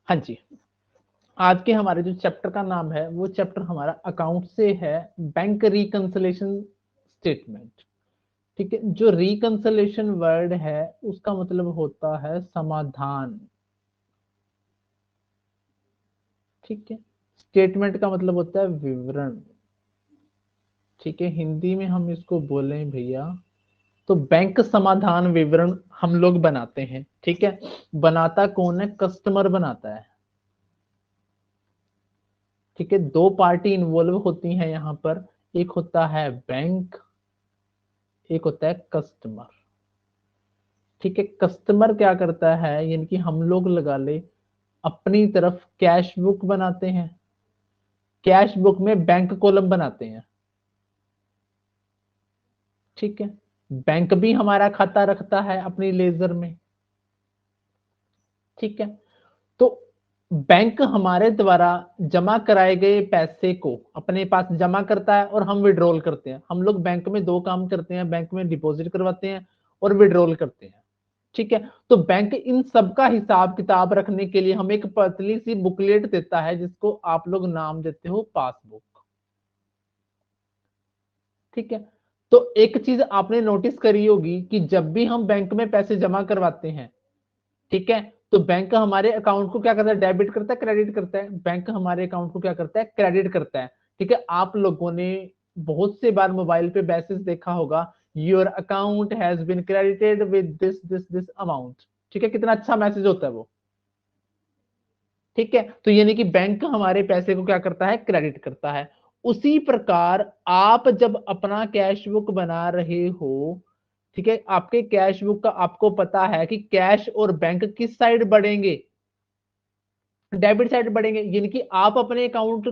हाँ जी, आज के हमारे जो चैप्टर का नाम है वो चैप्टर हमारा अकाउंट से है, बैंक रिकंसिलेशन स्टेटमेंट। ठीक है, जो रिकंसिलेशन वर्ड है उसका मतलब होता है समाधान। ठीक है, स्टेटमेंट का मतलब होता है विवरण। ठीक है, हिंदी में हम इसको बोलें भैया तो बैंक समाधान विवरण हम लोग बनाते हैं। ठीक है, बनाता कौन है? कस्टमर बनाता है। ठीक है, दो पार्टी इन्वॉल्व होती हैं यहाँ पर, एक होता है बैंक, एक होता है कस्टमर। ठीक है, कस्टमर क्या करता है, यानी कि हम लोग लगा ले अपनी तरफ कैश बुक बनाते हैं, कैश बुक में बैंक कॉलम बनाते हैं। ठीक है, बैंक भी हमारा खाता रखता है अपनी लेजर में। ठीक है, तो बैंक हमारे द्वारा जमा कराए गए पैसे को अपने पास जमा करता है और हम विड्रॉल करते हैं। हम लोग बैंक में दो काम करते हैं, बैंक में डिपॉजिट करवाते हैं और विड्रॉल करते हैं। ठीक है, तो बैंक इन सब का हिसाब किताब रखने के लिए हमें एक पतली सी बुकलेट देता है जिसको आप लोग नाम देते हो पासबुक। ठीक है, तो एक चीज आपने नोटिस करी होगी कि जब भी हम बैंक में पैसे जमा करवाते हैं, ठीक है, तो बैंक हमारे अकाउंट को क्या करता है? डेबिट करता है, क्रेडिट करता है? बैंक हमारे अकाउंट को क्या करता है? क्रेडिट करता है। ठीक है, आप लोगों ने बहुत से बार मोबाइल पे मैसेज देखा होगा, your account has been credited with this this this amount. ठीक है, कितना अच्छा मैसेज होता है वो। ठीक है, तो यानी कि बैंक हमारे पैसे को क्या करता है? क्रेडिट करता है। उसी प्रकार आप जब अपना कैश बुक बना रहे हो, ठीक है, आपके कैश बुक का आपको पता है कि कैश और बैंक किस साइड बढ़ेंगे? डेबिट साइड बढ़ेंगे, यानी कि आप अपने अकाउंट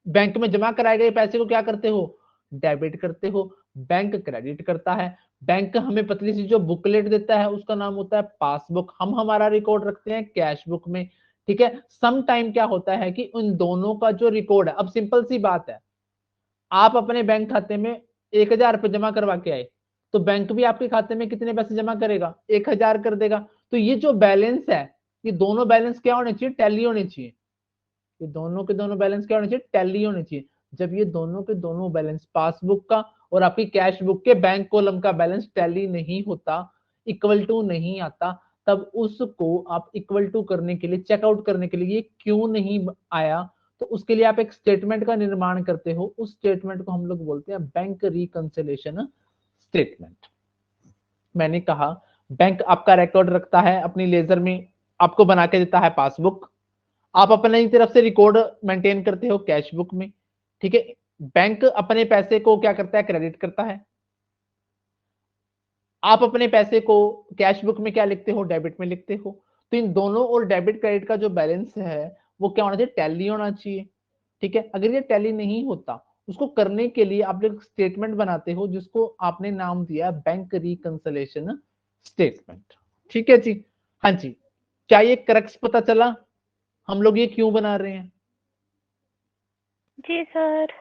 बैंक में जमा कराए गए पैसे को क्या करते हो? डेबिट करते हो, बैंक क्रेडिट करता है। बैंक हमें पतली सी जो बुकलेट देता है उसका नाम होता है पासबुक, हम हमारा रिकॉर्ड रखते हैं कैश बुक में। ठीक है, सम टाइम क्या होता है कि उन दोनों का जो रिकॉर्ड है, अब सिंपल सी बात है, आप अपने बैंक खाते में 1,000 रुपए जमा करवा के आए, तो बैंक भी आपके खाते में कितने पैसे जमा करेगा? 1,000 कर देगा। तो ये जो बैलेंस है, ये दोनों बैलेंस क्या होने चाहिए? टैली होने चाहिए। ये दोनों के दोनों बैलेंस क्या होने चाहिए? टैली होने चाहिए। जब ये दोनों के दोनों बैलेंस पासबुक का और आपकी कैश बुक के बैंक कॉलम का बैलेंस टैली नहीं होता, इक्वल टू नहीं आता, तब उसको आप इक्वल टू करने के लिए, चेकआउट करने के लिए, ये क्यों नहीं आया, तो उसके लिए आप एक स्टेटमेंट का निर्माण करते हो। उस स्टेटमेंट को हम लोग बोलते हैं बैंक रिकंसिलेशन स्टेटमेंट। मैंने कहा बैंक आपका रिकॉर्ड रखता है अपनी लेजर में, आपको बना के देता है पासबुक, आप अपने तरफ से रिकॉर्ड मेंटेन करते हो कैश बुक में। ठीक है, बैंक अपने पैसे को क्या करता है? क्रेडिट करता है। आप अपने पैसे को कैश बुक में क्या लिखते हो? डेबिट में लिखते हो। तो इन दोनों और डेबिट क्रेडिट का जो बैलेंस है वो क्या होना चाहिए? टैली होना चाहिए। ठीक है, अगर ये टैली नहीं होता, उसको करने के लिए आप लोग स्टेटमेंट बनाते हो जिसको आपने नाम दिया बैंक रिकंसिलेशन स्टेटमेंट। ठीक है जी, हाँ जी, क्या ये क्रक्स पता चला हम लोग ये क्यों बना रहे हैं? जी सर।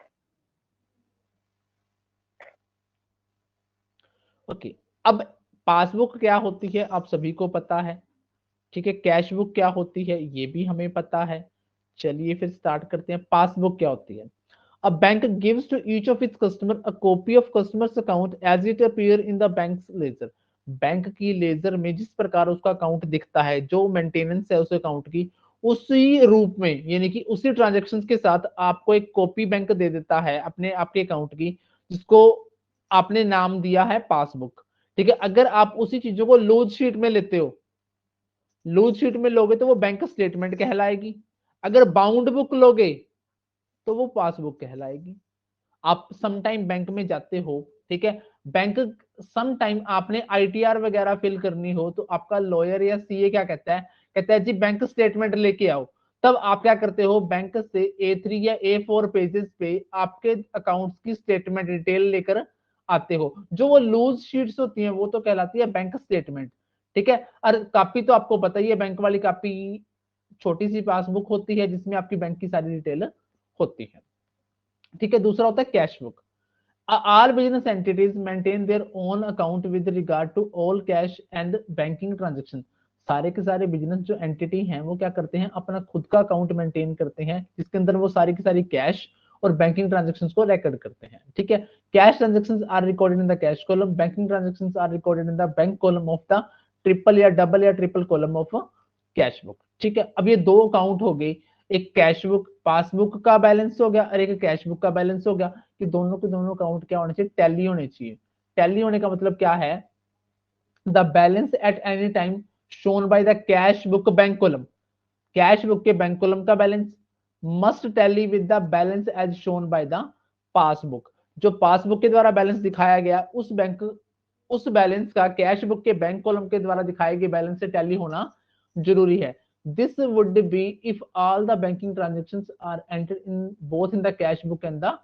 ओके, अब पासबुक क्या होती है आप सभी को पता है। ठीक है, कैश बुक क्या होती है ये भी हमें पता है। चलिए फिर स्टार्ट करते हैं, पासबुक क्या होती है। A bank gives to each of its customer a copy of customer's account as it appear in the bank's ledger। Bank की लेजर में जिस प्रकार उसका अकाउंट दिखता है, जो मेंटेनेंस है उस अकाउंट की, उसी रूप में, यानी कि उसी ट्रांजेक्शन के साथ आपको एक कॉपी बैंक दे देता है अपने आपके अकाउंट की, जिसको आपने नाम दिया है पासबुक। ठीक है, अगर आप उसी चीजों को लूज शीट में लेते हो, लूज शीट में लोगे तो वो बैंक स्टेटमेंट कहलाएगी। अगर बाउंड बुक लोगे तो वो पासबुक कहलाएगी। आप सम टाइम बैंक में जाते हो, ठीक है, बैंक सम टाइम आपने आईटीआर वगैरह फिल करनी हो तो आपका लॉयर या सीए क्या कहता है? कहता है जी बैंक स्टेटमेंट लेके आओ। तब आप क्या करते हो? बैंक से A3 या A4 पेजेस पे आपके अकाउंट्स की स्टेटमेंट डिटेल लेकर आते हो। जो वो लूज शीट्स होती हैं वो तो कहलाती है बैंक स्टेटमेंट। ठीक है, और कॉपी तो आपको पता ही है, बैंक वाली कॉपी छोटी सी पासबुक होती है जिसमें आपकी बैंक की सारी डिटेल होती है। ठीक है, दूसरा होता है cash book. All business entities maintain their own account with regard to all cash and banking transactions। सारे के सारे बिजनेस जो एंटिटी हैं वो क्या करते हैं, अपना खुद का अकाउंट मेंटेन करते हैं, जिसके अंदर वो सारी की सारी कैश और बैंकिंग ट्रांजेक्शन्स को रिकॉर्ड करते हैं। ठीक है, cash transactions are recorded in the cash column, banking transactions are recorded in the bank column of the triple या डबल या triple column of cash book. ठीक है, अब ये दो अकाउंट हो गए, एक कैश बुक पासबुक का बैलेंस हो गया और एक कैश बुक का बैलेंस हो गया, कि दोनों के दोनों अकाउंट क्या होने चाहिए, टैली होने चाहिए। टैली होने का मतलब क्या है, the balance at any time shown by the cash book bank column, cash book के बैंक कॉलम का balance must tally with the balance as shown by the passbook, जो पासबुक के द्वारा बैलेंस दिखाया गया उस बैलेंस का कैश बुक के बैंक कॉलम के द्वारा दिखाए गए बैलेंस से टैली होना जरूरी है। This would be if all the banking transactions are entered in both in the cash book and the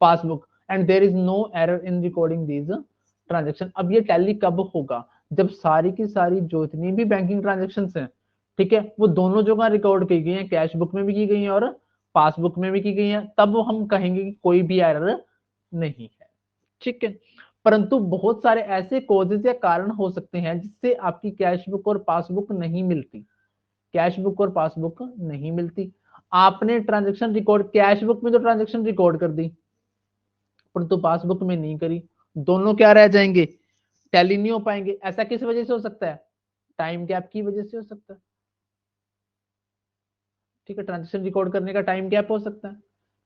passbook and there is no error in recording these transaction. अब ये टैली कब होगा, जब सारी की सारी जो इतनी भी बैंकिंग ट्रांजेक्शन्स हैं, ठीक है, वो दोनों जगह रिकॉर्ड की गई हैं, कैश बुक में भी की गई हैं और पासबुक में भी की गई हैं, तब हम कहेंगे कि कोई भी एरर नहीं है। ठीक है, परंतु बहुत सारे ऐसे कॉजेज या कारण हो सकते हैं जिससे आपकी कैश बुक और पासबुक नहीं मिलती, कैश बुक और पासबुक नहीं मिलती। आपने ट्रांजेक्शन रिकॉर्ड कैश बुक में तो ट्रांजेक्शन रिकॉर्ड कर दी परंतु पासबुक में नहीं करी, दोनों क्या रह जाएंगे, टैली नहीं हो पाएंगे। ऐसा किस वजह से हो सकता है, टाइम गैप की वजह से हो सकता है। ठीक है, ट्रांजेक्शन रिकॉर्ड करने का टाइम गैप हो सकता है।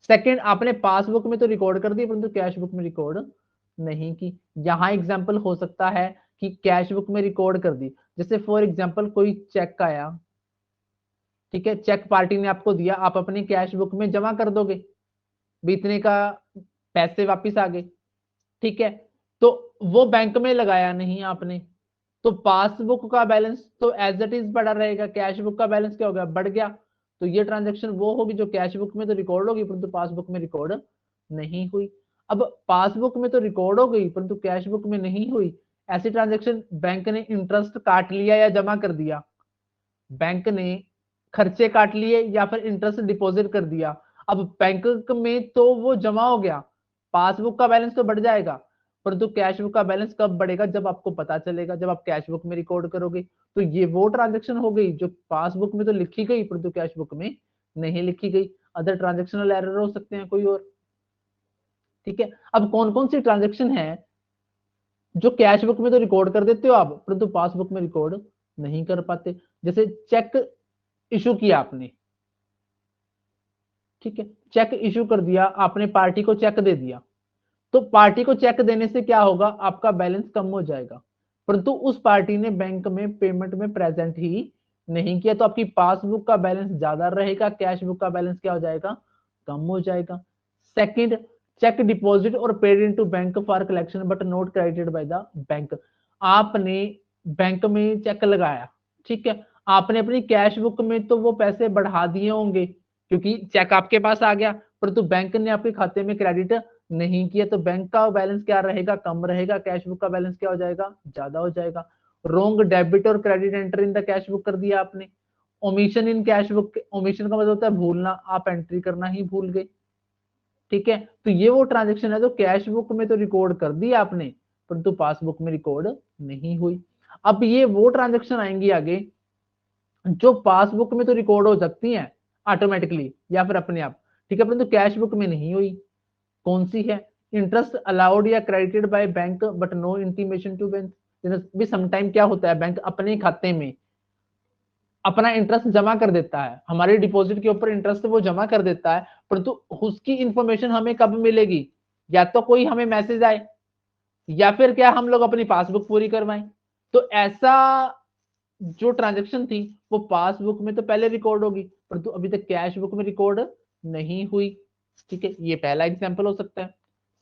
सेकंड, आपने पासबुक में तो रिकॉर्ड कर दी परंतु कैश बुक में रिकॉर्ड नहीं की। यहां एग्जांपल हो सकता है कि कैश बुक में रिकॉर्ड कर दी, जैसे फॉर एग्जांपल कोई चेक आया, ठीक है, चेक पार्टी ने आपको दिया, आप अपनी कैश बुक में जमा कर दोगे, बीतने का पैसे वापिस आ गए। ठीक है, तो वो बैंक में लगाया नहीं आपने, तो पासबुक का बैलेंस तो एज इट इज बढ़ा रहेगा, कैश बुक का बैलेंस क्या हो गया, बढ़ गया। तो ये ट्रांजेक्शन वो होगी जो कैश बुक में तो रिकॉर्ड होगी परंतु पासबुक में रिकॉर्ड नहीं हुई। अब पासबुक में तो रिकॉर्ड हो गई परंतु कैश बुक में नहीं हुई, ऐसी ट्रांजेक्शन बैंक ने इंटरेस्ट काट लिया या जमा कर दिया, बैंक ने खर्चे काट लिए या फिर इंटरेस्ट डिपॉजिट कर दिया। अब बैंक में तो वो जमा हो गया, पासबुक का बैलेंस तो बढ़ जाएगा परंतु कैश बुक का बैलेंस कब बढ़ेगा, जब आपको पता चलेगा, जब आप कैश बुक में रिकॉर्ड करोगे। तो ये वो ट्रांजेक्शन हो गई जो पासबुक में तो लिखी गई परंतु कैश बुक में नहीं लिखी गई। अदर ट्रांजेक्शनल एरर हो सकते हैं कोई और। ठीक है, अब कौन कौन सी ट्रांजेक्शन है जो कैश बुक में तो रिकॉर्ड कर देते हो आप परंतु पासबुक में रिकॉर्ड नहीं कर पाते, जैसे चेक इशू किया आपने, ठीक है, चेक इशू कर दिया आपने, पार्टी को चेक दे दिया, तो पार्टी को चेक देने से क्या होगा, आपका बैलेंस कम हो जाएगा परंतु उस पार्टी ने बैंक में पेमेंट में प्रेजेंट ही नहीं किया, तो आपकी पासबुक का बैलेंस ज्यादा रहेगा, कैश बुक का बैलेंस क्या हो जाएगा, कम हो जाएगा। सेकंड, चेक डिपॉजिट और paid into bank for collection but not credited by the bank. आपने बैंक में चेक लगाया, ठीक है, आपने अपनी कैश बुक में तो वो पैसे बढ़ा दिए होंगे क्योंकि चेक आपके पास आ गया परंतु बैंक ने आपके खाते में क्रेडिट नहीं किया, तो बैंक का बैलेंस क्या रहेगा, कम रहेगा, कैश बुक का बैलेंस क्या हो जाएगा, ज्यादा हो जाएगा। रोंग डेबिट और credit enter in the cash book कर दिया आपने, ओमिशन इन कैश बुक, ओमिशन का मतलब होता है भूलना, आप एंट्री करना ही भूल गए। ठीक है, तो ये वो ट्रांजेक्शन है जो कैश बुक में तो रिकॉर्ड कर दी आपने परंतु पासबुक में रिकॉर्ड नहीं हुई। अब ये वो ट्रांजेक्शन आएंगी आगे जो पासबुक में तो रिकॉर्ड हो सकती हैं ऑटोमेटिकली या फिर अपने आप, ठीक है, परंतु कैश बुक में नहीं हुई। कौन सी है, इंटरेस्ट अलाउड या credited by bank but no intimation to bank. भी समटाइम क्या होता है, बैंक अपने खाते में अपना इंटरेस्ट जमा कर देता है, हमारे डिपॉजिट के ऊपर इंटरेस्ट वो जमा कर देता है परंतु उसकी इंफॉर्मेशन हमें कब मिलेगी, या तो कोई हमें मैसेज आए या फिर क्या हम लोग अपनी पासबुक पूरी करवाएं। तो ऐसा जो ट्रांजेक्शन थी वो पासबुक में तो पहले रिकॉर्ड होगी परंतु अभी तक कैश बुक में रिकॉर्ड नहीं हुई। ठीक है, ये पहला एग्जांपल हो सकता है।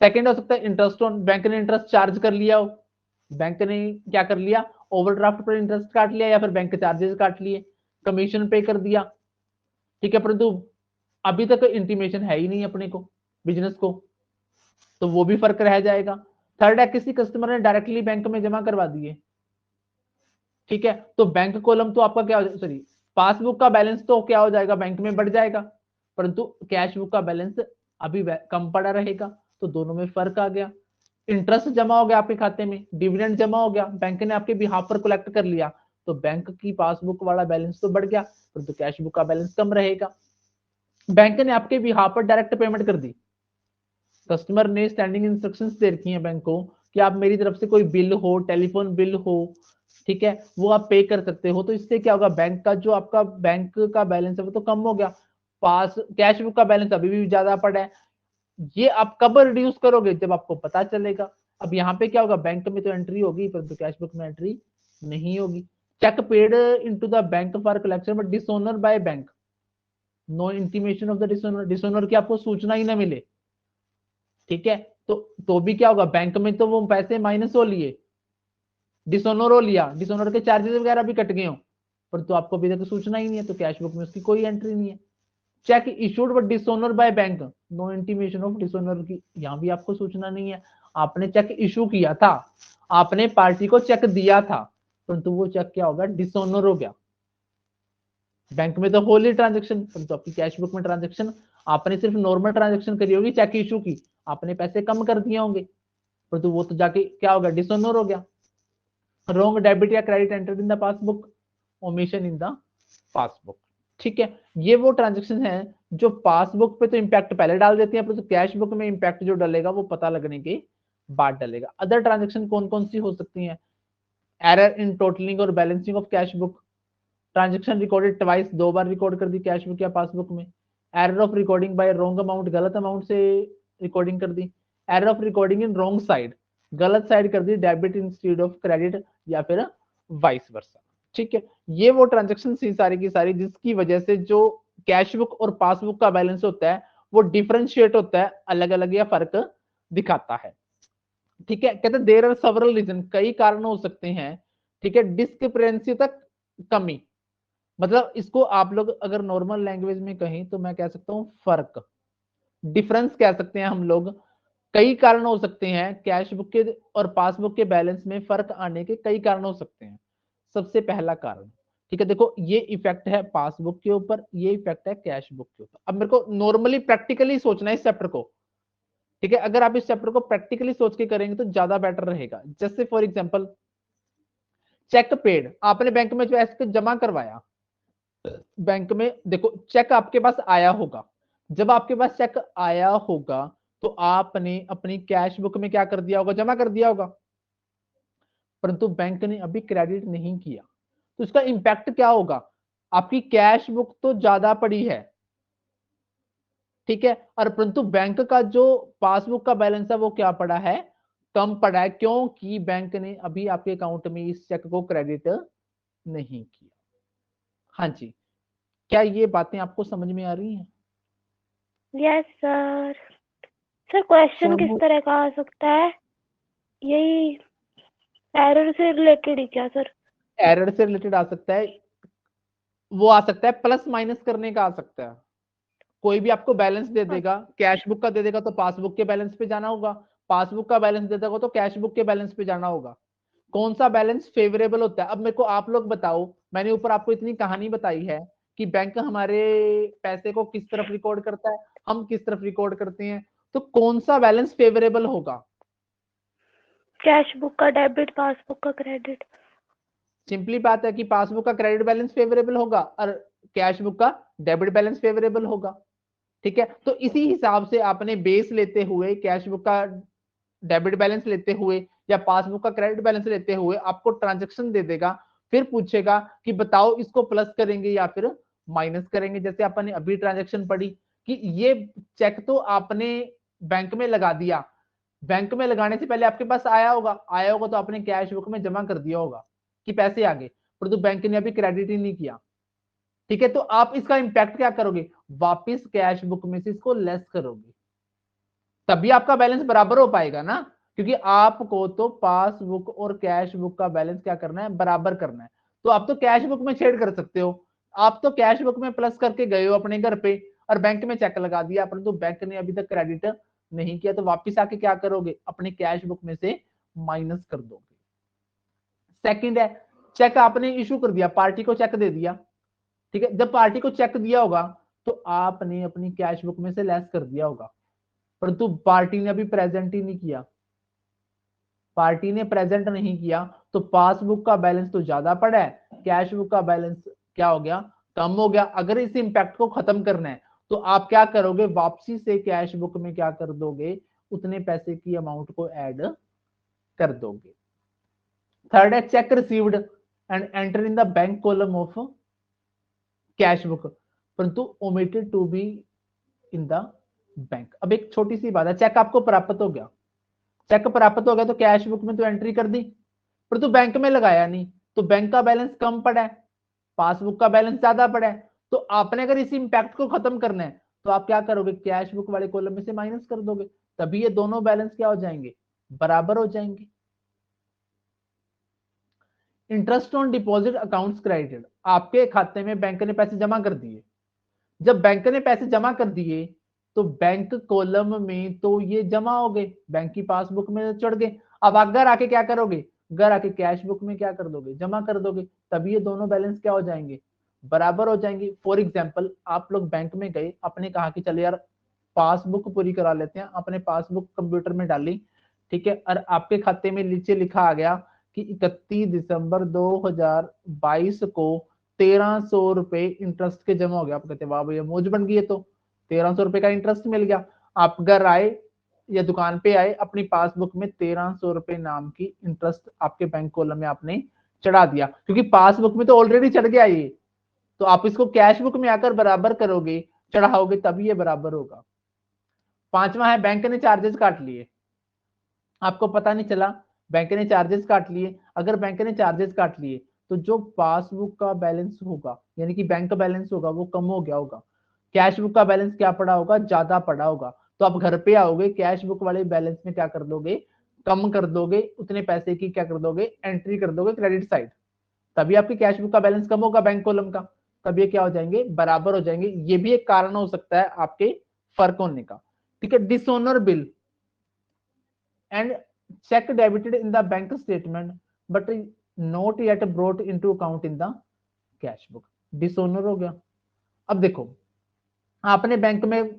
सेकंड हो सकता है इंटरेस्ट ऑन, बैंक ने इंटरेस्ट चार्ज कर लिया हो, बैंक ने क्या कर लिया, ओवरड्राफ्ट पर इंटरेस्ट काट लिया या फिर बैंक चार्जेस काट लिए, कमीशन पे कर दिया। ठीक है, परंतु अभी तक इंटीमेशन है ही नहीं अपने को, बिजनेस को, तो वो भी फर्क रह जाएगा। थर्ड है किसी कस्टमर ने डायरेक्टली बैंक में जमा करवा दिए, ठीक है, तो बैंक कॉलम तो आपका क्या, सॉरी, पासबुक का बैलेंस तो क्या हो जाएगा, बैंक में बढ़ जाएगा परंतु कैश बुक का बैलेंस अभी कम पड़ा रहेगा, तो दोनों में फर्क आ गया। इंटरेस्ट जमा हो गया आपके खाते में, डिविडेंड जमा हो गया, बैंक ने आपके बिहाफ पर कलेक्ट कर लिया तो बैंक की पासबुक वाला बैलेंस तो बढ़ गया, परंतु कैश बुक का बैलेंस कम रहेगा। बैंक ने आपके बिहाफ पर डायरेक्ट पेमेंट कर दी, कस्टमर ने स्टैंडिंग इंस्ट्रक्शंस दे रखी हैं बैंक को कि आप मेरी तरफ से कोई बिल हो, टेलीफोन बिल हो, ठीक है, वो आप पे कर सकते हो। तो इससे क्या होगा, बैंक का जो आपका बैंक का बैलेंस है वो तो कम हो गया, पास कैश बुक का बैलेंस अभी भी ज्यादा पड़ा है। ये आप कब रिड्यूस करोगे, जब आपको पता चलेगा। अब यहाँ पे क्या होगा, बैंक में तो एंट्री होगी परंतु कैश बुक में एंट्री नहीं होगी। Cheque paid into the bank for collection but dishonour by bank, no intimation of the dishonour, dishonour की आपको सूचना ही ना मिले, ठीक है। तो भी क्या होगा, बैंक में तो वो पैसे माइनस हो लिए, डिसऑनर हो लिया, डिसऑनर के चार्जेस वगैरह भी कट गए हो, पर तो आपको अभी तक सूचना ही नहीं है, तो कैश बुक में उसकी कोई एंट्री नहीं है। Cheque issued but dishonour by bank, no intimation of dishonour की, यहां भी आपको सूचना नहीं है। आपने चेक इशू किया था, आपने पार्टी को चेक दिया था, परंतु वो चेक क्या होगा, डिसऑनर हो गया। बैंक में तो होली ट्रांजेक्शन, परंतु आपकी कैश बुक में ट्रांजेक्शन, आपने सिर्फ नॉर्मल ट्रांजेक्शन करी होगी, चेक इशू की, आपने पैसे कम कर दिए होंगे, परंतु वो तो जाके क्या होगा, डिसऑनर हो गया। रॉन्ग डेबिट या credit entered in the passbook, omission in the passbook, ठीक है। ये वो ट्रांजेक्शन है जो पासबुक पे तो इंपैक्ट पहले डाल देती है, तो कैश बुक में इंपैक्ट जो डलेगा वो पता लगने के बाद डलेगा। अदर ट्रांजेक्शन कौन कौन सी हो सकती हैं, एरर इन टोटलिंग और balancing of cash book, transaction recorded twice, दो बार रिकॉर्ड कर दी कैश बुक या पासबुक में। Error of recording by wrong amount, गलत अमाउंट से रिकॉर्डिंग कर दी। Error of recording in wrong side, गलत साइड कर दी, डेबिट इंस्टेड ऑफ क्रेडिट या फिर वाइस वर्सा, ठीक है। ये वो ट्रांजेक्शन थी सारी की सारी जिसकी वजह से जो कैश बुक और पासबुक का बैलेंस होता है वो डिफरेंशिएट होता है, अलग अलग या फर्क दिखाता है, ठीक है। कहते हैं देयर आर सेवरल रीजन, कई कारण हो सकते हैं, ठीक है, डिस्क्रिपेंसी तक कमी, मतलब इसको आप लोग अगर नॉर्मल लैंग्वेज में कहें तो मैं कह सकता हूं फर्क, डिफरेंस कह सकते हैं हम लोग। कई कारण हो सकते हैं कैश बुक के और पासबुक के बैलेंस में फर्क आने के, कई कारण हो सकते हैं। सबसे पहला कारण, ठीक है, देखो ये इफेक्ट है पासबुक के ऊपर, ये इफेक्ट है कैश बुक के ऊपर। अब मेरे को नॉर्मली प्रैक्टिकली सोचना है इस चैप्टर को, ठीक है, अगर आप इस चैप्टर को प्रैक्टिकली सोच के करेंगे तो ज्यादा बेटर रहेगा। जैसे फॉर एग्जांपल चेक पेड, आपने बैंक में जो ऐसे जमा करवाया, बैंक में देखो चेक आपके पास आया होगा, जब आपके पास चेक आया होगा तो आपने अपनी कैश बुक में क्या कर दिया होगा, जमा कर दिया होगा, परंतु बैंक ने अभी क्रेडिट नहीं किया, तो इसका इंपैक्ट क्या होगा, आपकी कैश बुक तो ज्यादा पड़ी है, ठीक है, और परंतु बैंक का जो पासबुक का बैलेंस है वो क्या पड़ा है, कम पड़ा है, क्योंकि बैंक ने अभी आपके अकाउंट में इस चेक को क्रेडिट नहीं किया। हाँ जी, क्या ये बातें आपको समझ में आ रही हैं? Yes sir. सर क्वेश्चन किस तरह का आ सकता है, यही एरर से रिलेटेड ही क्या सर? एरर से रिलेटेड आ सकता है, वो आ सकता है प्लस माइनस करने का आ सकता है, कोई भी आपको बैलेंस दे देगा, कैश बुक का दे देगा तो पासबुक के बैलेंस पे जाना होगा, पासबुक का बैलेंस दे देगा तो कैश बुक के बैलेंस पे जाना होगा, कौन सा बैलेंस फेवरेबल होता है। अब मेरे को आप लोग बताओ, मैंने ऊपर आपको इतनी कहानी बताई है कि बैंक हमारे पैसे को किस तरफ रिकॉर्ड करता है, हम किस तरफ रिकॉर्ड करते हैं, तो कौन सा बैलेंस फेवरेबल होगा, कैश बुक का डेबिट, पासबुक का क्रेडिट। सिंपली बात है कि पासबुक का क्रेडिट बैलेंस फेवरेबल होगा और कैश बुक का डेबिट बैलेंस फेवरेबल होगा, ठीक है। तो इसी हिसाब से आपने बेस लेते हुए कैश बुक का डेबिट बैलेंस लेते हुए या पासबुक का क्रेडिट बैलेंस लेते हुए आपको ट्रांजैक्शन दे देगा, फिर पूछेगा कि बताओ इसको प्लस करेंगे या फिर माइनस करेंगे। जैसे आपने अभी ट्रांजैक्शन पढ़ी कि ये चेक तो आपने बैंक में लगा दिया, बैंक में लगाने से पहले आपके पास आया होगा तो आपने कैश बुक में जमा कर दिया होगा कि पैसे आ गए, परंतु बैंक ने अभी क्रेडिट ही नहीं किया, ठीक है। तो आप इसका इंपैक्ट क्या करोगे, वापिस कैश बुक में से इसको लेस करोगे, तभी आपका बैलेंस बराबर हो पाएगा ना, क्योंकि आपको तो पासबुक और कैश बुक का बैलेंस क्या करना है, बराबर करना है। तो आप तो कैश बुक में छेड़ कर सकते हो, आप तो कैश बुक में प्लस करके गए हो अपने घर पे और बैंक में चेक लगा दिया, परंतु बैंक ने अभी तक क्रेडिट नहीं किया, तो वापिस आके क्या करोगे, अपने कैश बुक में से माइनस कर दोगे। सेकंड है, चेक आपने इशू कर दिया, पार्टी को चेक दे दिया, ठीक है, जब पार्टी को चेक दिया होगा तो आपने अपनी कैश बुक में से लेस कर दिया होगा, परंतु पार्टी ने अभी प्रेजेंट ही नहीं किया, पार्टी ने प्रेजेंट नहीं किया तो पासबुक का बैलेंस तो ज्यादा पड़ा है, कैश बुक का बैलेंस क्या हो गया, कम हो गया। अगर इस इंपैक्ट को खत्म करना है तो आप क्या करोगे, वापसी से कैश बुक में क्या कर दोगे, उतने पैसे की अमाउंट को ऐड कर दोगे। थर्ड है cheque received and enter in the bank column of cash book परंतु omitted to be in the bank. अब एक छोटी सी बात है, चेक आपको प्राप्त हो गया, चेक प्राप्त हो गया तो कैश बुक में तो एंट्री कर दी, परंतु बैंक में लगाया नहीं, तो बैंक का बैलेंस कम पड़ा है, पासबुक का बैलेंस ज्यादा पड़ा है। तो आपने अगर इस इंपैक्ट को खत्म करना है तो आप क्या करोगे, कैश बुक वाले कॉलम में से माइनस कर दोगे, तभी ये दोनों बैलेंस क्या हो जाएंगे, बराबर हो जाएंगे। Interest on deposit accounts credited, आपके खाते में बैंक ने पैसे जमा कर दिए, जब बैंक ने पैसे जमा कर दिए तो बैंक कॉलम में तो ये जमा हो गए, बैंक की पासबुक में चढ़ गए। अब अगर आके क्या करोगे, घर आके कैश बुक में क्या कर दोगे, जमा कर दोगे, तभी ये दोनों बैलेंस क्या हो जाएंगे, बराबर हो जाएंगे। फॉर एग्जाम्पल आप लोग बैंक में गए, आपने कहा कि चलो यार पासबुक पूरी करा लेते हैं, आपने पासबुक कंप्यूटर में डाली, ठीक है, और आपके खाते में नीचे लिखा आ गया कि 31 दिसंबर 2022 को 1300 रुपए इंटरेस्ट के जमा हो गया। आप कहते वाह भैया मौज बन गई है, तो 1300 रुपए का इंटरेस्ट मिल गया। आप घर आए या दुकान पे आए, अपनी पासबुक में 1300 रुपए नाम की इंटरेस्ट आपके बैंक कॉलम में आपने चढ़ा दिया, क्योंकि पासबुक में तो ऑलरेडी चढ़ गया ये, तो आप इसको कैश बुक में आकर बराबर करोगे, चढ़ाओगे, तभी ये बराबर होगा। पांचवा है बैंक ने चार्जेस काट लिए, आपको पता नहीं चला, बैंक ने चार्जेस काट लिए। अगर बैंक ने चार्जेस काट लिए तो जो पासबुक का बैलेंस होगा, यानी कि बैंक का बैलेंस होगा, वो कम हो गया होगा, कैश बुक का बैलेंस क्या पड़ा होगा, ज्यादा पड़ा होगा। तो आप घर पे आओगे, कैश बुक वाले बैलेंस में क्या कर दोगे, कम कर दोगे, उतने पैसे की क्या कर दोगे, एंट्री कर दोगे क्रेडिट साइड, तभी आपकी कैश बुक का बैलेंस कम होगा बैंक कॉलम का, तभी ये क्या हो जाएंगे, बराबर हो जाएंगे। ये भी एक कारण हो सकता है आपके फर्क होने का। ठीक है, dishonour bill and check debited in the bank statement but not yet brought into account in the cash book, dishonour हो गया। अब देखो, आपने बैंक में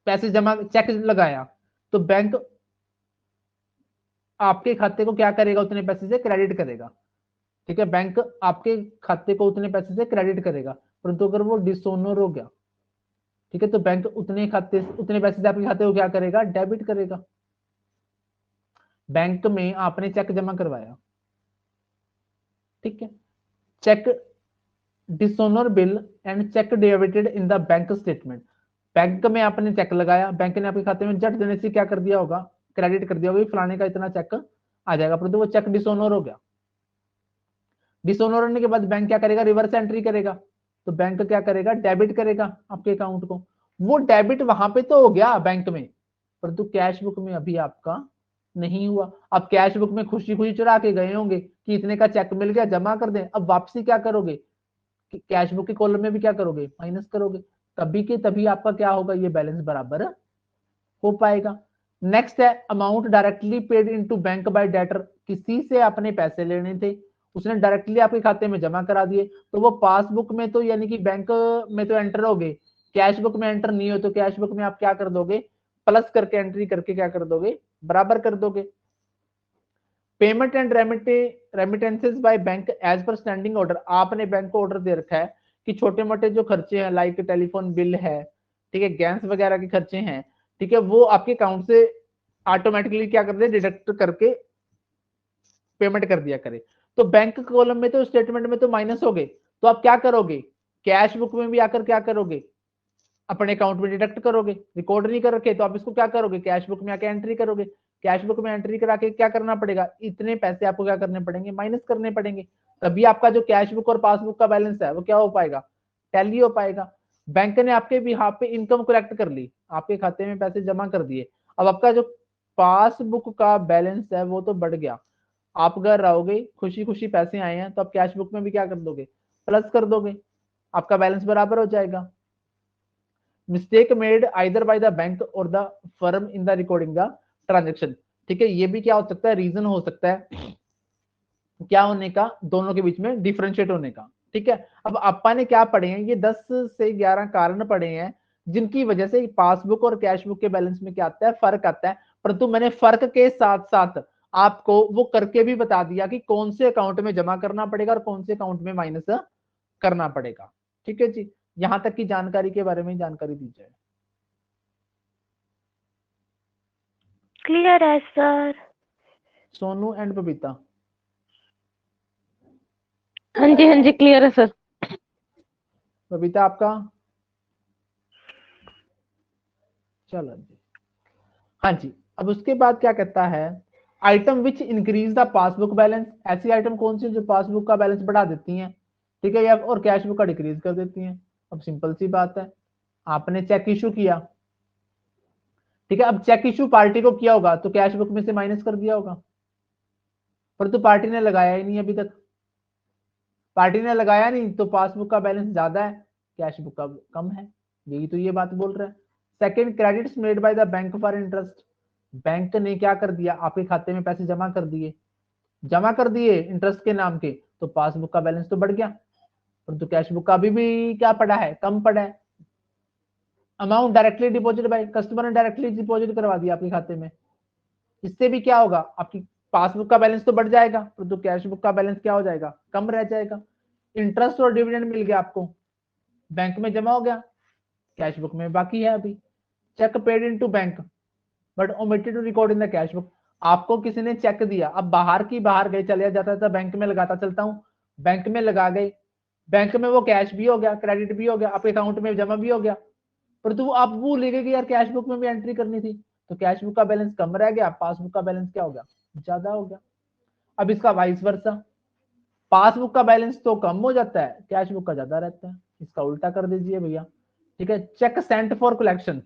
पैसे जमा, चेक लगाया, तो बैंक आपके खाते को क्या करेगा, उतने पैसे से क्रेडिट करेगा, ठीक है, बैंक आपके खाते को उतने पैसे से क्रेडिट करेगा, परंतु अगर वो डिसओनर हो गया, ठीक है, तो बैंक उतने खाते, उतने पैसे से आपके खाते को क्या करेगा, डेबिट करेगा। बैंक में आपने चेक जमा करवाया, ठीक है, cheque dishonour bill and cheque debited in the bank statement, bank में आपने चेक लगाया, बैंक ने आपके खाते में जट देने से क्या कर दिया होगा, क्रेडिट कर दिया होगा, फलाने का इतना चेक आ जाएगा, परंतु वो चेक डिसओनर हो गया। डिसओनर होने के बाद बैंक क्या करेगा, रिवर्स एंट्री करेगा, तो बैंक क्या करेगा, डेबिट करेगा आपके अकाउंट को। वो डेबिट वहां पे तो हो गया बैंक में, परंतु कैश बुक में अभी आपका नहीं हुआ। अब कैश बुक में खुशी खुशी चढ़ा के गए होंगे कि इतने का चेक मिल गया, जमा कर दें, अब वापसी क्या करोगे, कैश बुक के कॉलम में भी क्या करोगे, माइनस करोगे, तभी के तभी आपका क्या होगा, ये बैलेंस बराबर हो पाएगा। नेक्स्ट है amount directly paid into bank by debtor, किसी से आपने पैसे लेने थे, उसने डायरेक्टली आपके खाते में जमा करा दिए, तो वो पासबुक में तो यानी कि बैंक में तो एंटर हो गए, कैश बुक में एंटर नहीं हो, तो कैश बुक में आप क्या कर दोगे, प्लस करके एंट्री करके क्या कर दोगे, बराबर कर दोगे। Payment and remittances by bank as per standing order, आपने बैंक को ऑर्डर दे रखा है कि छोटे मोटे जो खर्चे हैं, लाइक टेलीफोन बिल है, ठीक है, गैस वगैरह के खर्चे हैं, ठीक है, वो आपके अकाउंट से ऑटोमेटिकली क्या कर दे, डिडक्ट करके पेमेंट कर दिया करे। तो बैंक कॉलम में तो स्टेटमेंट में तो माइनस हो गए, तो आप क्या करोगे, कैश बुक में भी आकर क्या करोगे, अपने अकाउंट में डिडक्ट करोगे, रिकॉर्ड नहीं कर रखे तो आप इसको क्या करोगे, कैश बुक में आके एंट्री करोगे, कैश बुक में एंट्री करा के क्या करना पड़ेगा, इतने पैसे आपको क्या करने पड़ेंगे, माइनस करने पड़ेंगे, तभी आपका जो कैश बुक और पासबुक का बैलेंस है वो क्या हो पाएगा, टैली हो पाएगा। बैंक ने आपके बिहाफ पे इनकम कलेक्ट कर ली, आपके खाते में पैसे जमा कर दिए, अब आपका जो पासबुक का बैलेंस है वो तो बढ़ गया, आप घर रहोगे, खुशी खुशी पैसे आए हैं, तो आप कैश बुक में भी क्या कर दोगे, प्लस कर दोगे, आपका बैलेंस बराबर हो जाएगा। Mistake made either by the bank और the firm in the recording the transaction, ठीक है, ये भी क्या हो सकता है, रीजन हो सकता है क्या होने का, दोनों के बीच में डिफरेंशिएट होने का। ठीक है, अब अपा ने क्या पढ़े हैं, ये 10 से 11 कारण पढ़े हैं जिनकी वजह से पासबुक और कैश बुक के बैलेंस में क्या आता है, फर्क आता है, परंतु मैंने फर्क के साथ साथ आपको वो करके भी बता दिया कि कौन से अकाउंट में जमा करना पड़ेगा और कौन से अकाउंट में माइनस करना पड़ेगा। ठीक है जी, यहां तक की जानकारी के बारे में जानकारी दी जाए। क्लियर है सर। सोनू एंड बबीता। हाँ जी क्लियर है सर। बबीता आपका? चलो जी, हाँ जी। अब उसके बाद क्या कहता है, item which increase the passbook balance. ऐसी आइटम कौन सी जो पासबुक का बैलेंस बढ़ा देती हैं, ठीक है, या और कैश बुक का डिक्रीज कर देती हैं। अब सिंपल सी बात है, आपने चेक इशू किया, ठीक है, अब चेक इशू पार्टी को किया होगा तो कैश बुक में से माइनस कर दिया होगा, पर तो पार्टी ने लगाया ही नहीं अभी तक। पार्टी ने लगाया नहीं तो पासबुक का बैलेंस ज्यादा है, कैश बुक का कम है, यही तो ये बात बोल रहा है। Second, credits made by the bank for interest. Bank ने क्या कर दिया, आपके खाते में पैसे जमा कर दिए, जमा कर दिए इंटरेस्ट के नाम के, तो पासबुक का बैलेंस तो बढ़ गया, परंतु कैश बुक का अभी भी क्या पड़ा है, कम पड़ा है। Amount directly deposit by, customer ने डायरेक्टली डिपॉजिट करवा दिया आपके खाते में, इससे भी क्या होगा, आपकी पासबुक का बैलेंस तो बढ़ जाएगा, परंतु कैश बुक का बैलेंस क्या हो जाएगा, कम रह जाएगा। इंटरेस्ट और डिविडेंड मिल गया आपको, बैंक में जमा हो गया, कैश बुक में बाकी है अभी। Cheque paid into bank but omitted to record in the cash book. आपको किसी ने चेक दिया, अब बाहर की बाहर गए, चले जाता था बैंक में लगाता चलता हूँ, बैंक में लगा गए, बैंक में वो कैश भी हो गया, क्रेडिट भी हो गया, आपके अकाउंट में जमा भी हो गया, परंतु आप भूल गए कि यार कैश बुक में भी एंट्री करनी थी, तो कैश बुक का बैलेंस कम रह गया, पासबुक का बैलेंस क्या हो गया, ज्यादा हो गया। अब इसका वाइस वर्सा, पासबुक का बैलेंस तो कम हो जाता है, कैश बुक का ज्यादा रहता है, इसका उल्टा कर दीजिए भैया। ठीक है, cheque sent for collection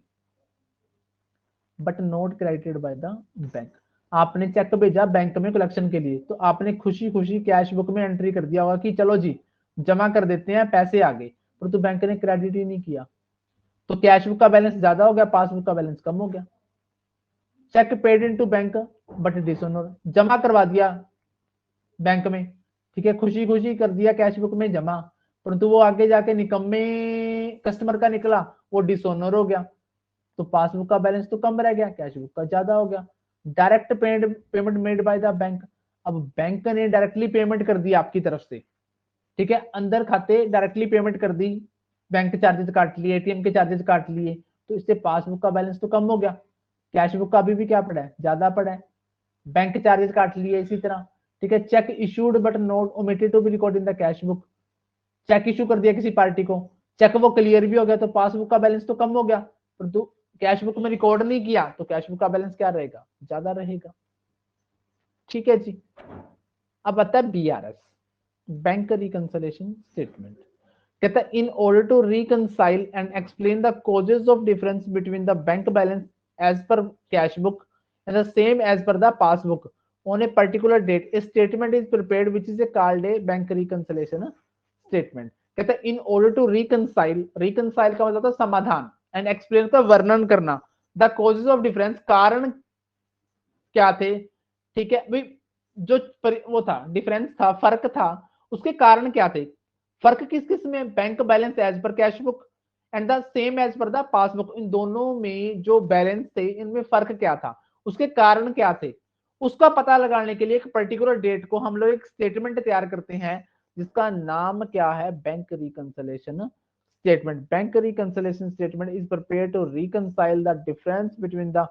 but not credited by the bank. आपने चेक भेजा बैंक में कलेक्शन के लिए, तो आपने खुशी खुशी कैश बुक में एंट्री कर दिया होगा कि चलो जी जमा कर देते हैं, पैसे आ गए, परंतु बैंक ने क्रेडिट ही नहीं किया, तो कैश बुक का बैलेंस ज्यादा हो गया, पासबुक का बैलेंस कम हो गया। Cheque paid into bank but dishonour, जमा करवा दिया बैंक में, ठीक है, खुशी खुशी कर दिया कैश बुक में जमा, परंतु वो आगे जाके निकम्मे कस्टमर का निकला, वो डिसऑनर हो गया, तो पासबुक का बैलेंस तो कम रह गया, कैश बुक का ज्यादा हो गया। Direct payment made by the bank, अब बैंक ने डायरेक्टली पेमेंट कर दी आपकी तरफ से, ठीक है, अंदर खाते डायरेक्टली पेमेंट कर दी, बैंक चार्जेस काट लिए, एटीएम के चार्जेस काट लिए, तो इससे पासबुक का बैलेंस तो कम हो गया, कैश बुक का अभी भी क्या पड़ा है, ज्यादा पड़ा है, बैंक चार्जेस काट लिए इसी तरह। ठीक है, cheque issued but not omitted to be record in the cash book, cheque issue कर दिया किसी पार्टी को, चेक वो क्लियर भी हो गया, तो पासबुक का बैलेंस तो कम हो गया, परंतु कैश बुक में रिकॉर्ड नहीं किया, तो कैश बुक का बैलेंस क्या रहेगा, ज्यादा रहेगा। ठीक है जी। अब आता है बीआरएस, बैंक रिकंसिलिएशन स्टेटमेंट। कहता है in order to reconcile and explain the causes of difference between the bank balance as per cash book and the same as per the passbook on a particular date, a statement is prepared which is a called a bank reconciliation statement. कहता है in order to reconcile, reconcile का मतलब होता है समाधान, and explain का वर्णन करना, द कॉजेस ऑफ डिफरेंस, कारण क्या थे, ठीक है भाई, जो वो था डिफरेंस था, फर्क था, उसके कारण क्या थे, फर्क किस किस में, bank balance as per cash book and the same as per the passbook, इन दोनों में जो बैलेंस थे इनमें फर्क क्या था, उसके कारण क्या थे, उसका पता लगाने के लिए एक पर्टिकुलर डेट को हम लोग एक स्टेटमेंट तैयार करते हैं जिसका नाम क्या है, bank reconciliation statement. Bank reconciliation statement is prepared to reconcile the difference between the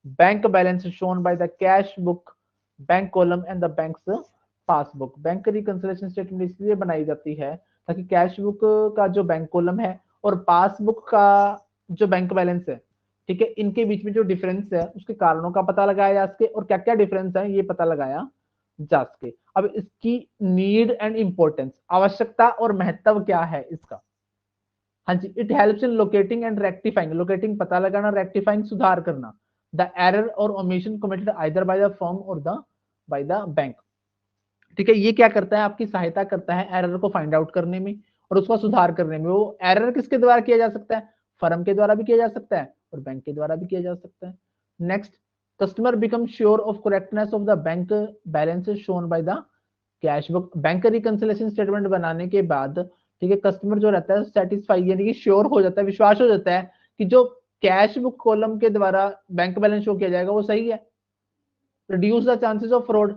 bank balance shown by the cash book bank column and the bank's passbook. Bank reconciliation statement इसलिए बनाई जाती है ताकि कैश बुक का जो bank column है और passbook का जो बैंक बैलेंस है, ठीक है, इनके बीच में जो डिफरेंस है उसके कारणों का पता लगाया जा सके, और क्या क्या डिफरेंस है ये पता लगाया जा सके। अब इसकी नीड एंड इंपॉर्टेंस, आवश्यकता और महत्व क्या है इसका। हाँ जी, it helps in locating and rectifying, locating पता लगाना, रेक्टिफाइंग सुधार करना, द एरर और omission committed either by the firm और द बाय द बैंक। ठीक है, ये क्या करता है, आपकी सहायता करता है एरर को फाइंड आउट करने में और उसका सुधार करने में। वो एरर किसके द्वारा किया जा सकता है, फर्म के द्वारा भी किया जा सकता है और बैंक के द्वारा भी किया जा सकता है। Next, customer become sure of correctness of the bank balance shown by the cash book. Bank reconciliation statement बनाने के बाद, ठीक है, कस्टमर जो रहता है सेटिस्फाई यानी कि श्योर हो जाता है, विश्वास हो जाता है कि जो कैश बुक कॉलम के द्वारा बैंक बैलेंस शो किया जाएगा वो सही है। Reduce the chances of fraud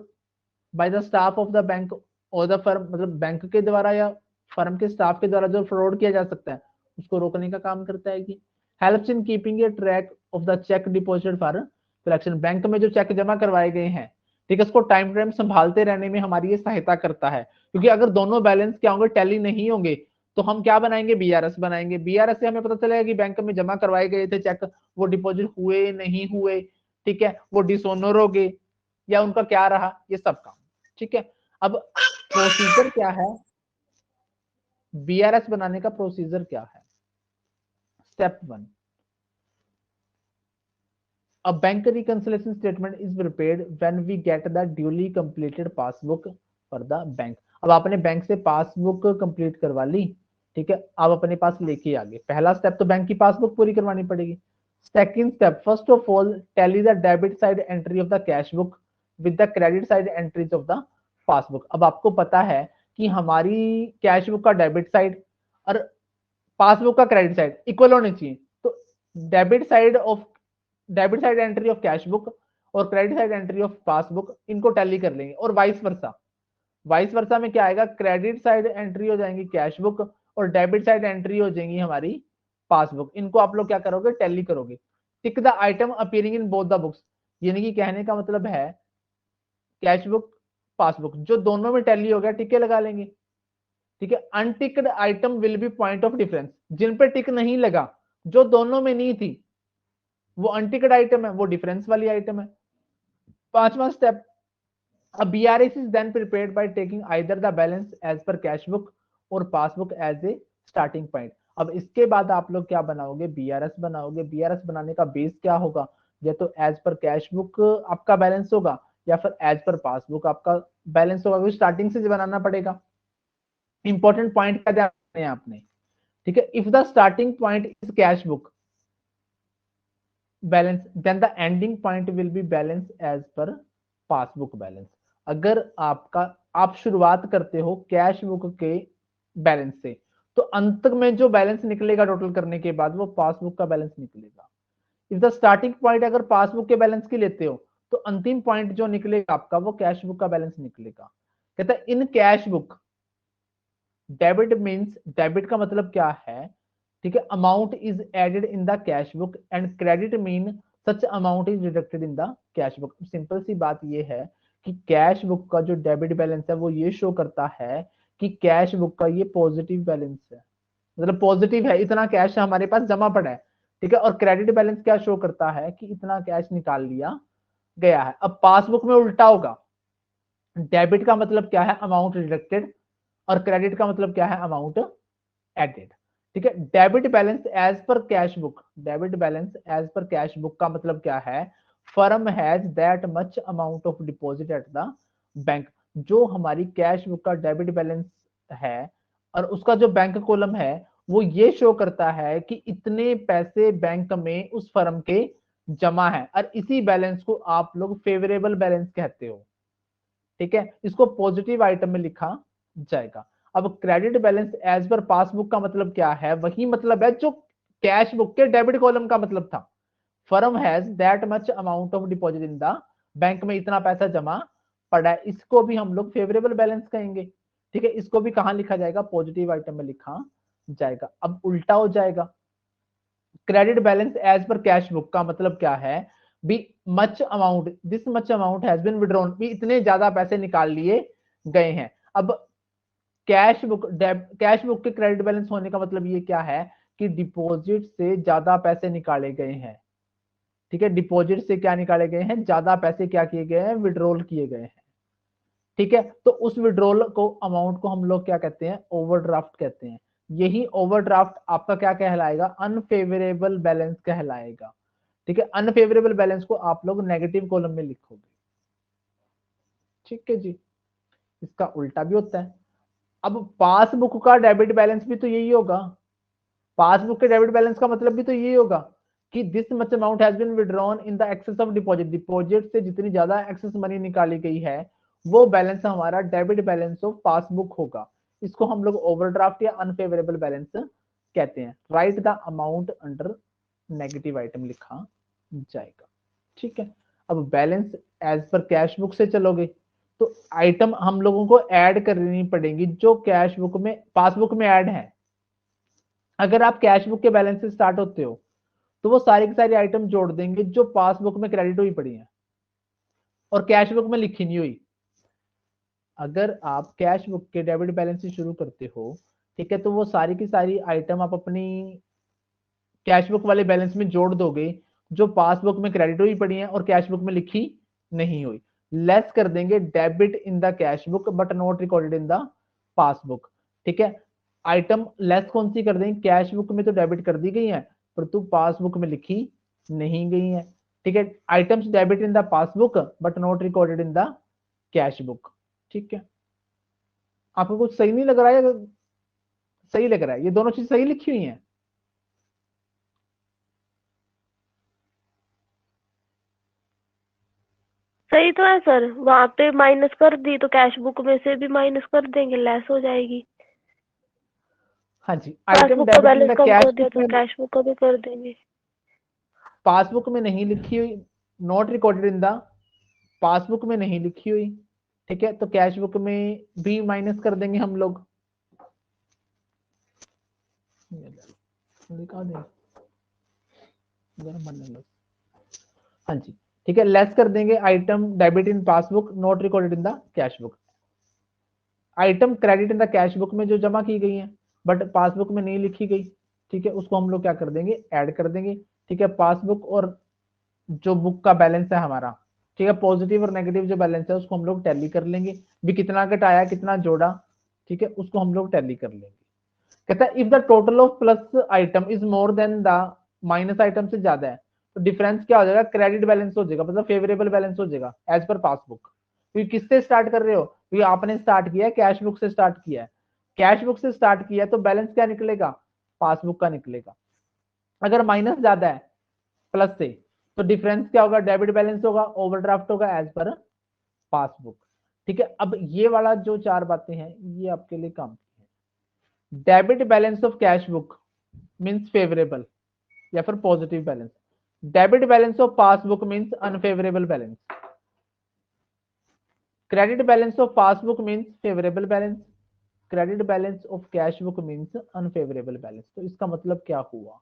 by the staff of the bank और द फर्म, मतलब बैंक के द्वारा या फर्म के स्टाफ के द्वारा जो फ्रॉड किया जा सकता है उसको रोकने का काम करता है। कि helps in keeping A track of the check deposited for collection, bank में जो चेक जमा करवाए गए हैं, ठीक है, उसको टाइम टाइम संभालते रहने में हमारी ये सहायता करता है। क्योंकि अगर दोनों बैलेंस क्या होंगे, टैली नहीं होंगे, तो हम क्या बनाएंगे, बीआरएस बनाएंगे। बीआरएस से हमें पता चलेगा कि बैंक में जमा करवाए गए थे चेक, वो डिपॉजिट हुए नहीं हुए, ठीक है, वो डिसोनर हो गए या उनका क्या रहा, ये सब काम, ठीक है। अब प्रोसीजर क्या है, बीआरएस बनाने का प्रोसीजर क्या है। Step 1, a bank reconciliation statement is prepared when we get the duly completed passbook for the bank। अब आपने बैंक से पासबुक कंप्लीट करवा ली, ठीक है, अब अपने पास लेके आ गए। पहला स्टेप तो बैंक की पासबुक पूरी करवानी पड़ेगी। Second step, first of all tally the debit side entry of the cash book with the credit side entries of the passbook. अब आपको पता है कि हमारी कैश बुक का डेबिट साइड और पासबुक का क्रेडिट साइड इक्वल होने चाहिए। तो debit side entry of cash book और credit side entry of passbook, इनको टैली कर लेंगे। और वाइस वर्सा, वाइस वर्सा में क्या आएगा, क्रेडिट साइड एंट्री हो जाएंगी कैश बुक और डेबिट साइड एंट्री हो जाएंगी हमारी पासबुक। इनको आप लोग क्या करोगे, टैली करोगे। Tick the item appearing in both the books, यानी कि कहने का मतलब है कैश बुक पासबुक जो दोनों में टैली हो गया, टिके लगा लेंगे, ठीक है। Unticked item will be point of difference, जिन पे टिक नहीं लगा, जो दोनों में नहीं थी, वो अनटिक्ड आइटम है, वो डिफरेंस वाली आइटम है। पांचवा step, a BRS is then prepared by taking either the balance as per cash book और passbook as a starting point. अब इसके बाद आप लोग क्या बनाओगे, बीआरएस बनाओगे। बीआरएस बनाने का बेस क्या होगा, या तो एज पर कैश बुक आपका बैलेंस होगा या फिर एज पर पासबुक आपका बैलेंस होगा, क्योंकि स्टार्टिंग से बनाना पड़ेगा। इंपॉर्टेंट पॉइंट क्या ध्यान है आपने, ठीक है, if the starting point is cash book balance then the ending point will be balance as per passbook balance. अगर आप शुरुआत करते हो कैश बुक के बैलेंस से, तो अंत में जो बैलेंस निकलेगा टोटल करने के बाद वो पासबुक का बैलेंस निकलेगा। इफ द स्टार्टिंग पॉइंट अगर पासबुक के बैलेंस की लेते हो, तो अंतिम पॉइंट जो निकलेगा आपका वो कैश बुक का बैलेंस निकलेगा। कहता है in cash book debit means, debit का मतलब क्या है, ठीक है, amount is added in the cash book and credit mean such amount is deducted in the cash book. Simple सी बात ये है कि कैश बुक का जो डेबिट बैलेंस है वो ये शो करता है कि कैश बुक का ये पॉजिटिव बैलेंस है, मतलब पॉजिटिव है, इतना कैश हमारे पास जमा पड़ा है, ठीक है। और क्रेडिट बैलेंस क्या शो करता है कि इतना कैश निकाल लिया गया है। अब पासबुक में उल्टा होगा, डेबिट का मतलब क्या है, अमाउंट डिडक्टेड, और क्रेडिट का मतलब क्या है, अमाउंट एडेड, ठीक है। Debit balance as per cash book, debit balance as per cash book का मतलब क्या है, firm has that much amount of deposit at the bank. जो हमारी कैश बुक का डेबिट बैलेंस है और उसका जो बैंक कॉलम है वो ये शो करता है कि इतने पैसे बैंक में उस फर्म के जमा है, और इसी बैलेंस को आप लोग फेवरेबल बैलेंस कहते हो, ठीक है। इसको पॉजिटिव आइटम में लिखा जाएगा। अब credit balance as per passbook का मतलब क्या है, वही मतलब है जो कैश बुक के डेबिट कॉलम का मतलब था। Firm has that much amount of deposit in the bank में इतना पैसा जमा पड़ा है, इसको भी हम लोग फेवरेबल बैलेंस कहेंगे, ठीक है। इसको भी कहां लिखा जाएगा, पॉजिटिव आइटम में लिखा जाएगा। अब उल्टा हो जाएगा, credit balance as per cash book का मतलब क्या है, be much amount, this much amount has been withdrawn, भी इतने ज्यादा पैसे निकाल लिए गए हैं। अब कैश बुक के क्रेडिट बैलेंस होने का मतलब ये क्या है कि डिपॉजिट से ज्यादा पैसे निकाले गए हैं, ठीक है। डिपॉजिट से क्या निकाले गए हैं, ज्यादा पैसे क्या किए गए हैं, विड्रॉल किए गए हैं, ठीक है। तो उस विड्रॉल को अमाउंट को हम लोग क्या कहते हैं, ओवरड्राफ्ट कहते हैं। यही ओवरड्राफ्ट आपका क्या कहलाएगा, अनफेवरेबल बैलेंस कहलाएगा, ठीक है। अनफेवरेबल बैलेंस को आप लोग नेगेटिव कॉलम में लिखोगे, ठीक है जी। इसका उल्टा भी होता है। अब पासबुक का डेबिट बैलेंस भी तो यही होगा, पासबुक के डेबिट बैलेंस का मतलब भी तो यही होगा कि this much amount has been withdrawn in the excess of deposit, deposit से जितनी ज्यादा एक्सेस मनी निकाली गई है वो बैलेंस हमारा डेबिट बैलेंस ऑफ पासबुक होगा। इसको हम लोग ओवरड्राफ्ट या अनफेवरेबल बैलेंस कहते हैं। Write the amount under negative item लिखा जाएगा, ठीक है। अब balance as per cash book से चलोगे तो आइटम हम लोगों को ऐड करनी पड़ेगी जो कैश बुक में पासबुक में ऐड है। अगर आप कैश बुक के बैलेंस से स्टार्ट होते हो तो वो सारी की सारी आइटम जोड़ देंगे जो पासबुक में क्रेडिट हुई पड़ी है और कैश बुक में लिखी नहीं हुई। अगर आप कैश बुक के डेबिट बैलेंस से शुरू करते हो, ठीक है, तो वो सारी की सारी आइटम आप अपनी कैश बुक वाले बैलेंस में जोड़ दोगे जो पासबुक में क्रेडिट हुई पड़ी है और कैश बुक में लिखी नहीं हुई। लेस कर देंगे debit in the cash book but not recorded in the passbook. ठीक है, आइटम लेस कौन सी कर देंगे, कैश बुक में तो डेबिट कर दी गई है परंतु पासबुक में लिखी नहीं गई है। ठीक है, items debit in the passbook but not recorded in the cash book. ठीक है, आपको कुछ सही नहीं लग रहा है? सही लग रहा है, ये दोनों चीज सही लिखी हुई है। सही तो है सर, वहाँ पे माइनस कर दी तो कैश बुक में से भी माइनस कर देंगे, लेस हो जाएगी। हाँ जी, आइटम पासबुक का debit in balance the come cash कर दिया बुक तो में, कैश बुक का भी कर देंगे। पासबुक में नहीं लिखी हुई, not recorded in the passbook में नहीं लिखी हुई। ठीक है, तो कैश बुक में भी माइनस कर देंगे हम लोग। लिखा दें हाँ जी, ठीक है, लेस कर देंगे item debit in passbook not recorded in the cash book. Item credit in the cash book में जो जमा की गई है बट पासबुक में नहीं लिखी गई, ठीक है, उसको हम लोग क्या कर देंगे, ऐड कर देंगे। ठीक है, पासबुक और जो बुक का बैलेंस है हमारा, ठीक है, पॉजिटिव और नेगेटिव जो बैलेंस है उसको हम लोग टैली कर लेंगे, भी कितना घटाया कितना जोड़ा, ठीक है, उसको हम लोग टैली कर लेंगे। कहता है if the total of plus item is more than the minus item से ज्यादा है तो डिफरेंस क्या हो जाएगा, क्रेडिट बैलेंस हो जाएगा, मतलब फेवरेबल बैलेंस हो जाएगा एज पर पासबुक। क्योंकि किससे स्टार्ट कर रहे हो, क्योंकि आपने स्टार्ट किया है कैश बुक से स्टार्ट किया है, कैश बुक से स्टार्ट किया है तो बैलेंस क्या निकलेगा, पासबुक का निकलेगा। अगर माइनस ज्यादा है प्लस से तो डिफरेंस क्या होगा, डेबिट बैलेंस होगा, ओवरड्राफ्ट होगा एज पर पासबुक। ठीक है, अब ये वाला जो चार बातें हैं ये आपके लिए काम की है। Debit balance of cash book means favourable या फिर positive balance, debit balance of passbook means unfavourable balance, credit balance of passbook means favourable balance, credit balance of cash book means unfavourable balance. तो इसका मतलब क्या हुआ,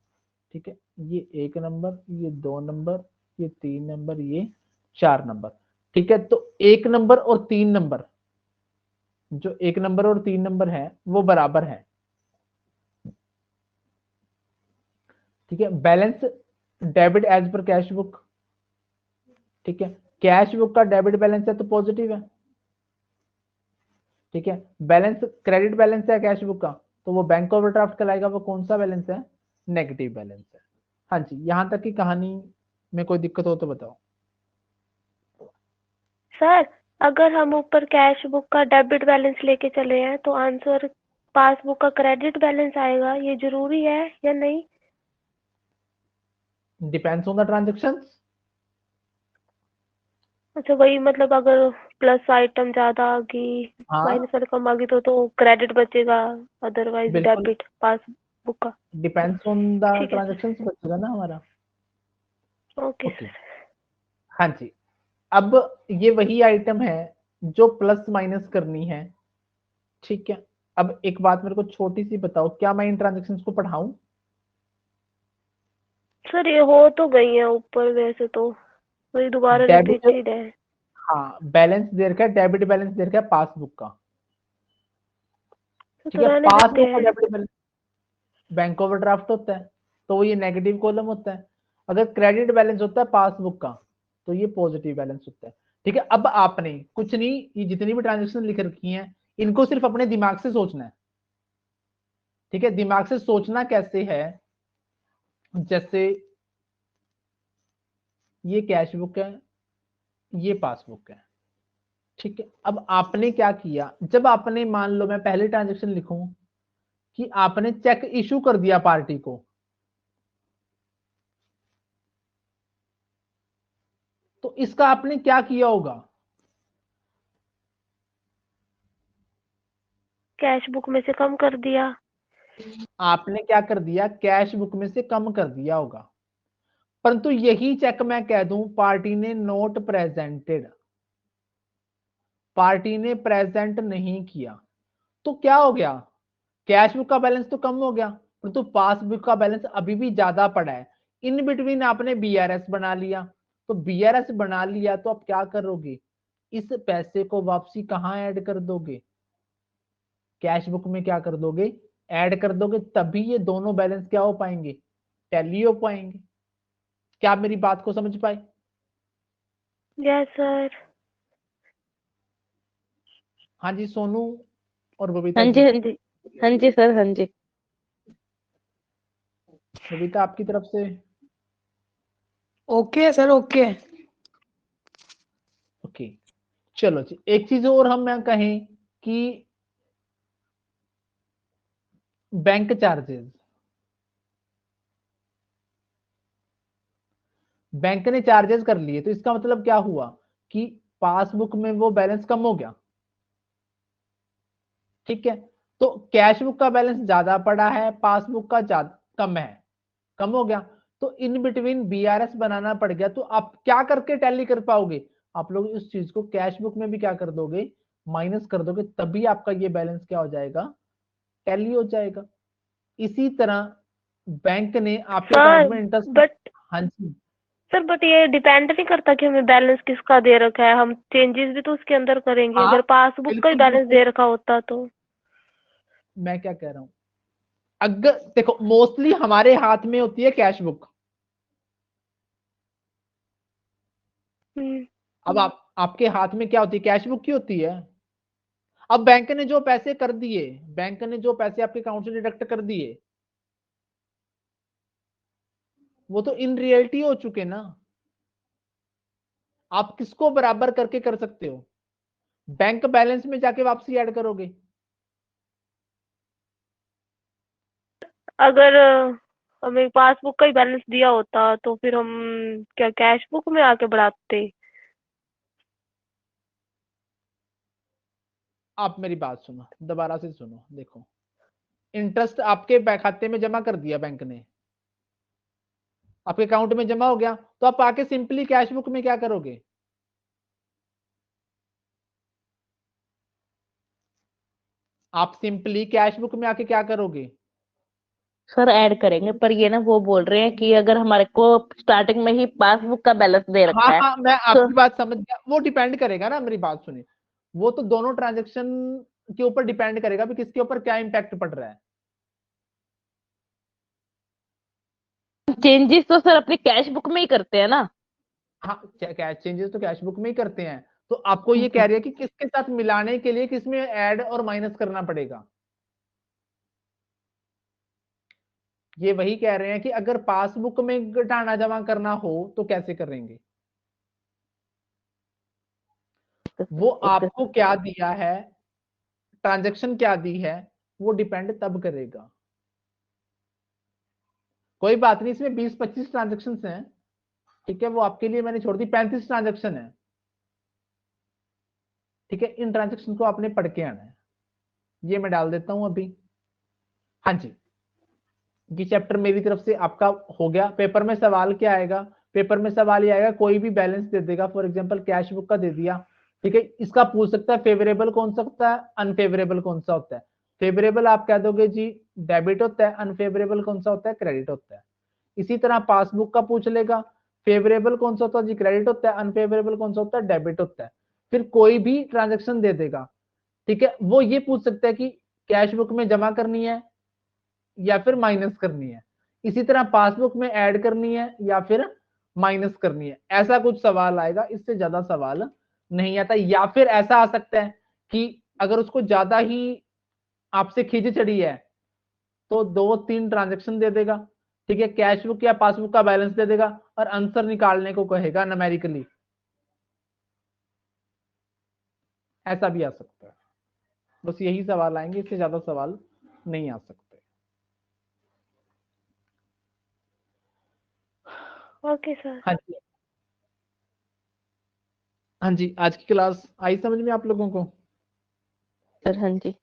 ठीक है, ये 1 नंबर, ये 2 नंबर, ये 3 नंबर, ये 4 नंबर। ठीक है, तो 1 नंबर और 3 नंबर, जो 1 नंबर और 3 नंबर है वो बराबर है। ठीक है, balance debit as per cash book. ठीक है, कैश बुक का डेबिट बैलेंस है तो पॉजिटिव है। ठीक है, बैलेंस क्रेडिट बैलेंस है कैश बुक का तो वो बैंक ओवरड्राफ्ट कहलाएगा, वो कौन सा बैलेंस है, नेगेटिव बैलेंस है। हाँ जी, यहां तक की कहानी में कोई दिक्कत हो तो बताओ। सर अगर हम ऊपर कैश बुक का डेबिट बैलेंस लेके चले हैं तो आंसर पासबुक का क्रेडिट बैलेंस आएगा, ये जरूरी है या नहीं? Depends on the transaction. अच्छा वही, मतलब अगर प्लस आइटम ज्यादा आ गई, हाँ माइनस वाले कम आ गई तो क्रेडिट बचेगा, अदरवाइज बिल्कुल, डेबिट पासबुक का। डिपेंड्स ऑन द ठीक है सर, ट्रांजेक्शन बचेगा ना हमारा। Okay okay, sir. हाँ जी, अब ये वही आइटम है जो प्लस माइनस करनी है। ठीक है, अब एक बात मेरे को छोटी सी बताओ, क्या मैं इन ट्रांजेक्शन को पढ़ाऊं? सर ये हो तो गई है ऊपर, वैसे तो वही दोबारा डेबिट, रिपीटेड है। हाँ बैलेंस दे रखा है, डेबिट बैलेंस दे रखा है पासबुक का। ठीक तो है, रहने देते पासबुक का हैं। डेबिट बैलेंस बैंक ओवरड्राफ्ट होता है तो वो ये नेगेटिव कॉलम होता है। अगर क्रेडिट बैलेंस होता है पासबुक का तो ये पॉजिटिव बैलेंस होता है। ठीक है, अब आपने कुछ नहीं, ये जितनी भी ट्रांजेक्शन लिख रखी हैं इनको सिर्फ अपने दिमाग से सोचना है। ठीक है, दिमाग से सोचना कैसे है, जैसे ये कैश बुक है, ये पासबुक है। ठीक है, अब आपने क्या किया, जब आपने मान लो मैं पहले ट्रांजेक्शन लिखूं कि आपने चेक इशू कर दिया पार्टी को, तो इसका आपने क्या किया होगा, कैश बुक में से कम कर दिया। आपने क्या कर दिया, कैश बुक में से कम कर दिया होगा। परंतु यही चेक मैं कह दूं पार्टी ने नोट प्रेजेंटेड, पार्टी ने प्रेजेंट नहीं किया, तो क्या हो गया, कैश बुक का बैलेंस तो कम हो गया, परंतु पासबुक का बैलेंस अभी भी ज्यादा पड़ा है। इन बिटवीन आपने बीआरएस बना लिया, तो बीआरएस बना लिया तो आप क्या करोगे, इस पैसे को वापसी कहां ऐड कर दोगे, कैश बुक में क्या कर दोगे, ऐड कर दोगे, तभी ये दोनों बैलेंस क्या हो पाएंगे, टैली हो पाएंगे। क्या आप मेरी बात को समझ पाए? Yes sir. हाँ जी सोनू और बबीता हाँ जी। जी, हाँ जी, हाँ जी सर, हाँ जी। बबीता आपकी तरफ से? Okay sir, okay. ओके चलो जी, एक चीज और हम मैं कहें कि बैंक चार्जेस, बैंक ने चार्जेस कर लिए, तो इसका मतलब क्या हुआ कि पासबुक में वो बैलेंस कम हो गया, ठीक है। तो कैश बुक का बैलेंस ज्यादा पड़ा है, पासबुक का ज्यादा कम है, कम हो गया, तो इन बिटवीन बीआरएस बनाना पड़ गया। तो आप क्या करके टैली कर पाओगे, आप लोग इस चीज को कैश बुक में भी क्या कर दोगे, माइनस कर दोगे, तभी आपका ये बैलेंस क्या हो जाएगा, टैली हो जाएगा। इसी तरह बैंक ने आपके सर अकाउंट में इंटरेस्ट, बट हाँ जी, सर बट ये डिपेंड नहीं करता कि हमें बैलेंस किसका दे रखा है, हम चेंजेस भी तो उसके अंदर करेंगे। हाँ अगर पासबुक का ही बिल्कुल बैलेंस बिल्कुल, दे रखा होता तो। मैं क्या कह रहा हूं, अगर देखो मोस्टली हमारे हाथ में होती है कैश बुक। अब आपके हाथ में क्या होती है, कैश बुक की होती है। अब बैंक ने जो पैसे कर दिए, बैंक ने जो पैसे आपके अकाउंट से डिडक्ट कर दिए, वो तो इन रियलिटी हो चुके ना। आप किसको बराबर करके कर सकते हो, बैंक बैलेंस में जाके वापसी ऐड करोगे। अगर हमें पासबुक का ही बैलेंस दिया होता तो फिर हम क्या कैश बुक में आके बढ़ाते। आप मेरी बात सुनो, दोबारा से सुनो, देखो इंटरेस्ट आपके खाते में जमा कर दिया बैंक ने, आपके अकाउंट में जमा हो गया, तो आप आके सिंपली कैश बुक में क्या करोगे, आप सिंपली कैश बुक में आके क्या करोगे, सर ऐड करेंगे, पर ये ना वो बोल रहे हैं कि अगर हमारे को स्टार्टिंग में ही पासबुक का बैलेंस दे हाँ रखा है हाँ मैं तो आपकी बात समझ गया, वो डिपेंड करेगा ना, मेरी बात सुनिए, वो तो दोनों ट्रांजेक्शन के ऊपर डिपेंड करेगा भी किसके ऊपर क्या इंपैक्ट पड़ रहा है। चेंजेस तो सर अपनी कैश बुक में ही करते हैं ना। हाँ कैश चेंजेस तो कैश बुक में ही करते हैं, तो आपको ये कह रही है कि किसके साथ मिलाने के लिए किसमें ऐड और माइनस करना पड़ेगा। ये वही कह रहे हैं कि अगर पासबुक में घटाना जमा करना हो तो कैसे करेंगे, वो ओके आपको क्या दिया है, ट्रांजेक्शन क्या दी है, वो डिपेंड तब करेगा। कोई बात नहीं, इसमें 20-25 ट्रांजेक्शन हैं, ठीक है, वो आपके लिए मैंने छोड़ दी, 35 ट्रांजेक्शन है, ठीक है, इन ट्रांजेक्शन को आपने पढ़ के आना है, ये मैं डाल देता हूं अभी। हाँ जी, ये चैप्टर मेरी तरफ से आपका हो गया। पेपर में सवाल क्या आएगा, पेपर में सवाल ये आएगा, कोई भी बैलेंस दे देगा, फॉर एग्जांपल कैश बुक का दे दिया, ठीक है, इसका पूछ सकता है फेवरेबल कौन सा होता है, अनफेवरेबल कौन सा होता है। फेवरेबल आप कह दोगे जी डेबिट होता है, अनफेवरेबल कौन सा होता है, क्रेडिट होता है। इसी तरह पासबुक का पूछ लेगा, फेवरेबल कौन सा होता है जी, क्रेडिट होता है, अनफेवरेबल कौन सा होता है, डेबिट होता है। फिर कोई भी ट्रांजेक्शन दे देगा, ठीक है, वो ये पूछ सकता है कि कैश बुक में जमा करनी है या फिर माइनस करनी है, इसी तरह पासबुक में ऐड करनी है या फिर माइनस करनी है, ऐसा कुछ सवाल आएगा, इससे ज्यादा सवाल नहीं आता। या फिर ऐसा आ सकता है कि अगर उसको ज्यादा ही आपसे खींच चढ़ी है तो 2-3 ट्रांजेक्शन दे देगा, ठीक है, कैश बुक या पासबुक का बैलेंस दे देगा और आंसर निकालने को कहेगा न्यूमेरिकली, ऐसा भी आ सकता है। बस यही सवाल आएंगे, इससे ज्यादा सवाल नहीं आ सकते। Okay sir. हाँ जी, हाँ जी, आज की क्लास आई समझ में आप लोगों को? सर, हाँ जी।